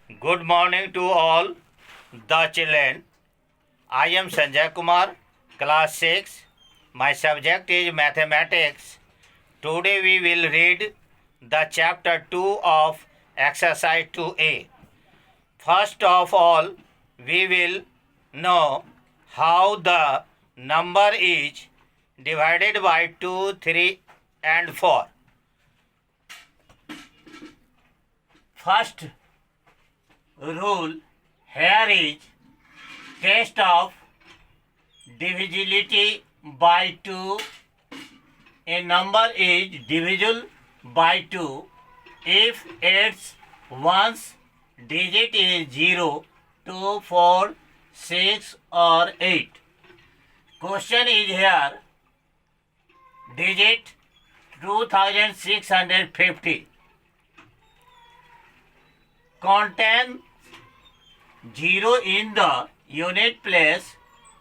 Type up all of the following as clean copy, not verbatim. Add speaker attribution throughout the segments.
Speaker 1: Good morning to all the children. I am Sanjay Kumar, class 6. My subject is mathematics. Today we will read the chapter 2 of exercise 2A. First of all, we will know how the number is divided by 2, 3 and 4. First rule here is test of divisibility by 2. A number is divisible by 2 if its ones digit is 0, 2, 4, 6 or 8. Question is here digit 2650 contain 0 in the unit place,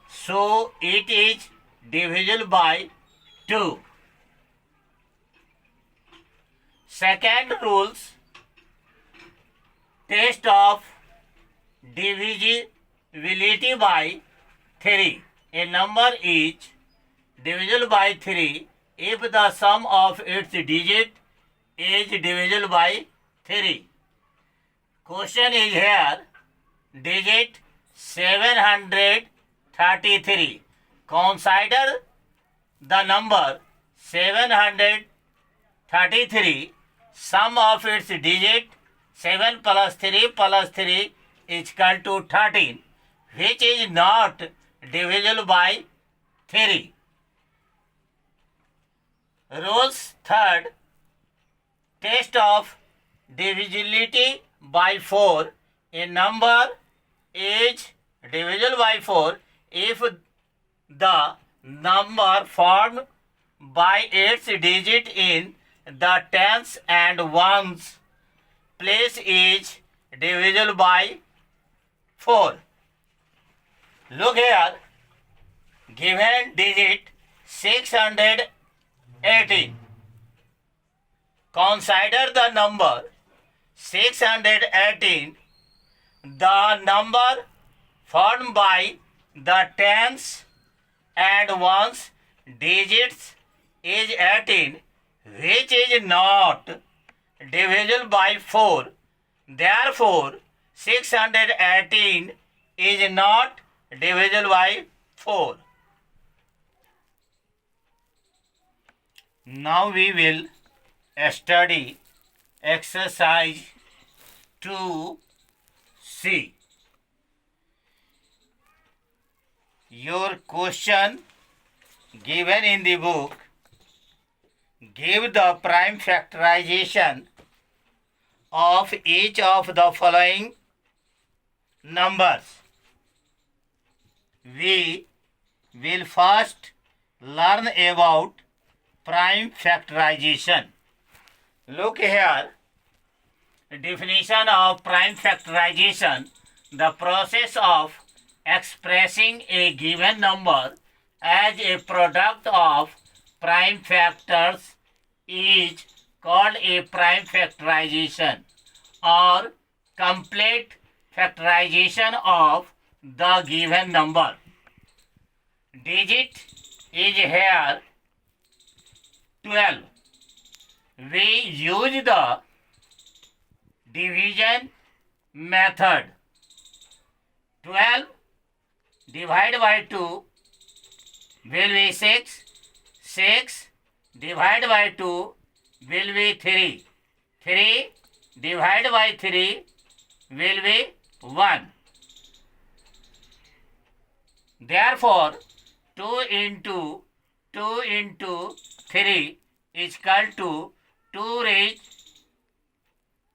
Speaker 1: so it is divisible by 2. Second rules test of divisibility by 3. A number is divisible by 3 if the sum of its digit is divisible by 3. Question is here digit 733. Consider the number 733. Sum of its digit 7 plus 3 plus 3 is equal to 13, which is not divisible by 3. Rules third test of divisibility by 4. A number is divisible by 4 if the number formed by its digit in the tens and ones place is divisible by 4. Look here, given digit 618. Consider the number 618. The number formed by the tens and ones digits is 18, which is not divisible by 4. Therefore, 618 is not divisible by 4. Now we will study exercise 2C. Your question given in the book, give the prime factorization of each of the following numbers. We will first learn about prime factorization. Look here, definition of prime factorization: the process of expressing a given number as a product of prime factors is called a prime factorization or complete factorization of the given number. Digit is here 12. We use the division method. 12 divided by 2 will be 6. 6 divided by 2 will be 3. 3 divided by 3 will be 1. Therefore, 2 into 3 is equal to 2 raised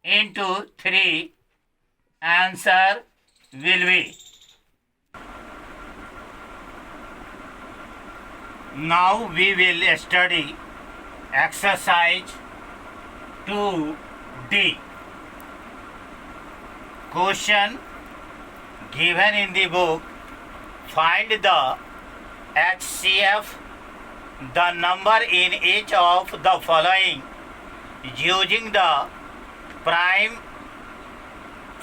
Speaker 1: into 3. Answer will be. Now we will study exercise 2D. Question given in the book, find the HCF, the number in each of the following using the prime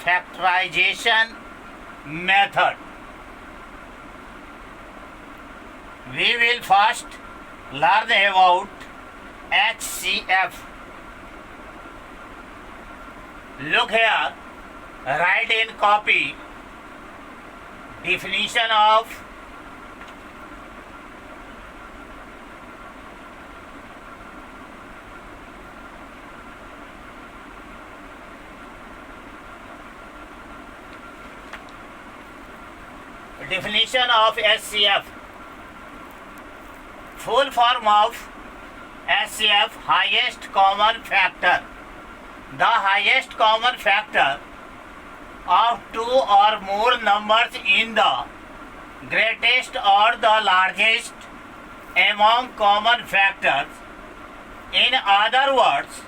Speaker 1: factorization method. We will first learn about HCF. Look here, write in copy definition of HCF. Full form of HCF, highest common factor. The highest common factor of two or more numbers in the greatest or the largest among common factors. In other words,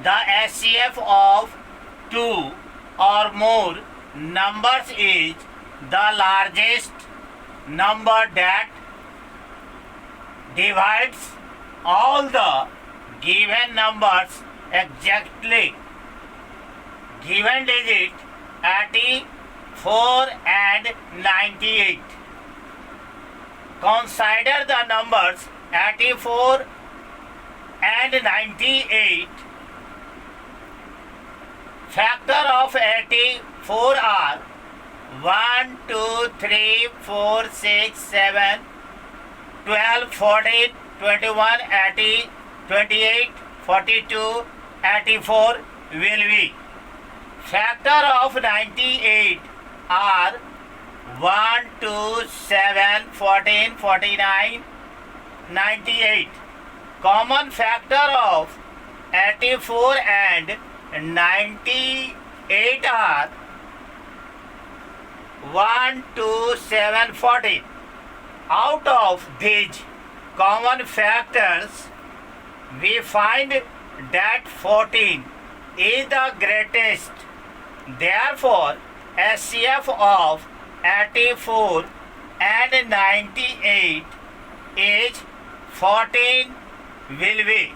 Speaker 1: the HCF of two or more numbers is the largest number that divides all the given numbers exactly. Given digit 84 and 98. Consider the numbers 84 and 98. Factor of 84 are 1, 2, 3, 4, 6, 7, 12, 14, 21, 80, 28, 42, 84 will be. Factor of 98 are 1, 2, 7, 14, 49, 98. Common factor of 84 and 98 are 1, 2, 7, 14. Out of these common factors, we find that 14 is the greatest. Therefore, HCF of 84 and 98 is 14 will be.